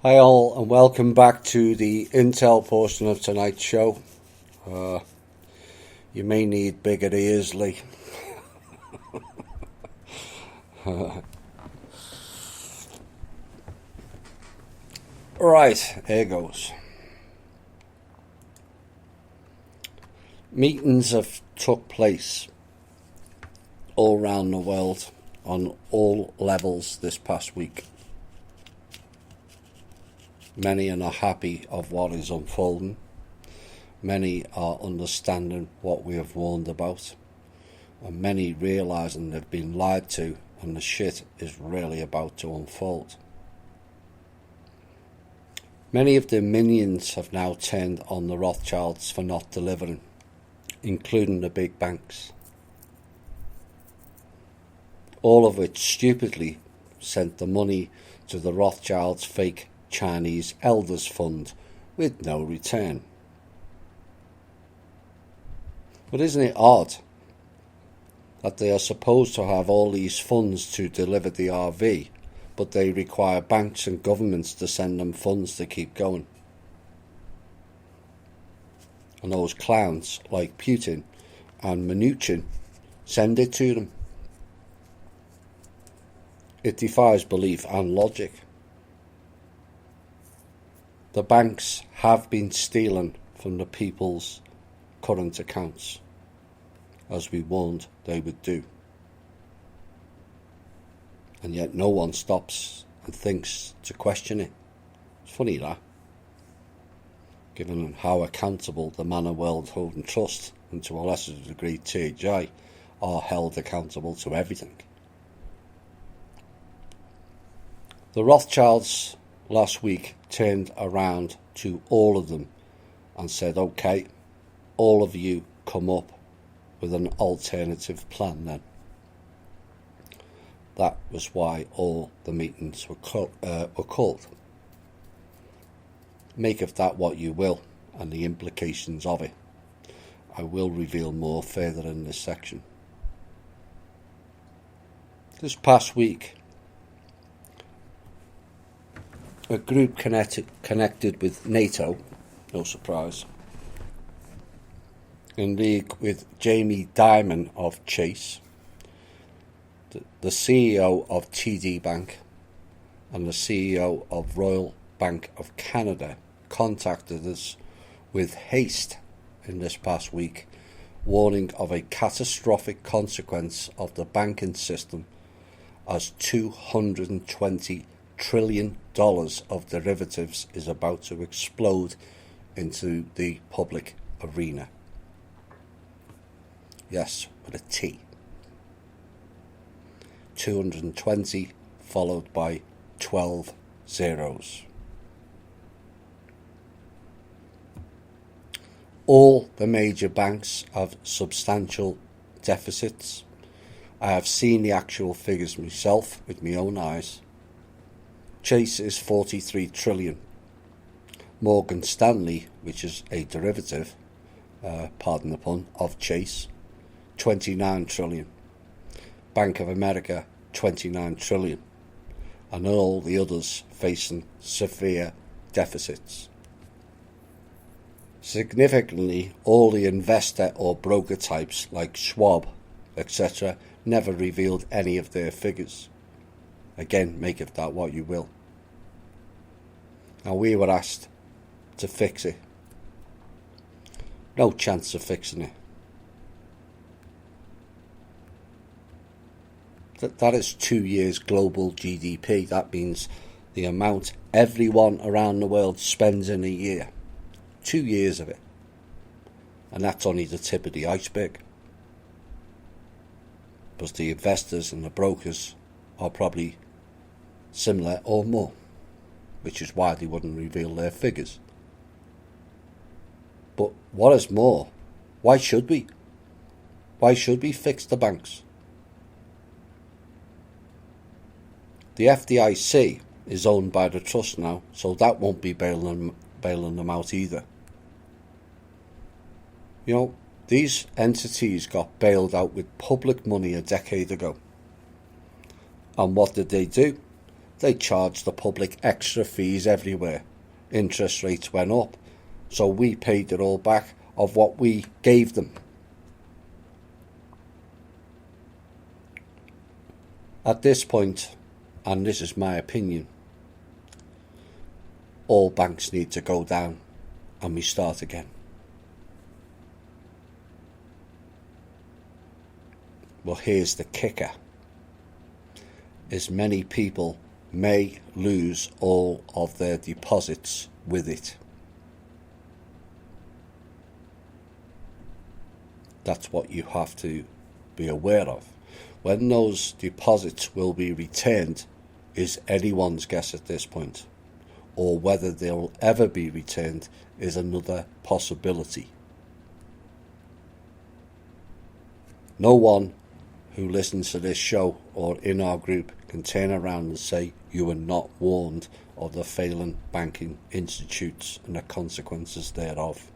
Hi all, and welcome back to the Intel portion of tonight's show. You may need bigger ears, Lee. Right, here goes. Meetings have took place all around the world on all levels this past week. Many are not happy of what is unfolding. Many are understanding what we have warned about. And many realising they've been lied to and the shit is really about to unfold. Many of their minions have now turned on the Rothschilds for not delivering, including the big banks. All of which stupidly sent the money to the Rothschilds' fake Chinese Elders Fund with no return. But isn't it odd that they are supposed to have all these funds to deliver the RV, but they require banks and governments to send them funds to keep going? And those clowns like Putin and Mnuchin send it to them. It defies belief and logic. The banks have been stealing from the people's current accounts, as we warned they would do. And yet no one stops and thinks to question it. It's funny that, given how accountable the Manor World Holding Trust and to a lesser degree THI are held accountable to everything. The Rothschilds last week turned around to all of them and said, okay, all of you come up with an alternative plan then. That was why all the meetings were called. Make of that what you will and the implications of it. I will reveal more further in this section. This past week, a group connected with NATO, no surprise, in league with Jamie Dimon of Chase, the CEO of TD Bank and the CEO of Royal Bank of Canada, contacted us with haste in this past week, warning of a catastrophic consequence of the banking system as $220 trillion of derivatives is about to explode into the public arena. Yes, with a T. 220 followed by 12 zeros. All the major banks have substantial deficits. I have seen the actual figures myself with my own eyes. Chase is 43 trillion. Morgan Stanley, which is a derivative, pardon the pun, of Chase, 29 trillion. Bank of America, 29 trillion. And all the others facing severe deficits. Significantly, all the investor or broker types like Schwab, etc., never revealed any of their figures. Again, make of that what you will. And we were asked to fix it. No chance of fixing it. That is 2 years global GDP. That means the amount everyone around the world spends in a year. 2 years of it. And that's only the tip of the iceberg. Because the investors and the brokers are probably similar or more, which is why they wouldn't reveal their figures. But what is more, why should we? Why should we fix the banks? The FDIC is owned by the trust now, so that won't be bailing them out either. You know, these entities got bailed out with public money a decade ago. And what did they do? they charged the public extra fees everywhere. Interest rates went up, so we paid it all back of what we gave them. At this point, and this is my opinion, all banks need to go down and we start again. Well, here's the kicker, is many people may lose all of their deposits with it. That's what you have to be aware of. When those deposits will be returned is anyone's guess at this point, or whether they'll ever be returned is another possibility. No one who listens to this show or in our group can turn around and say you were not warned of the failing banking institutes and the consequences thereof.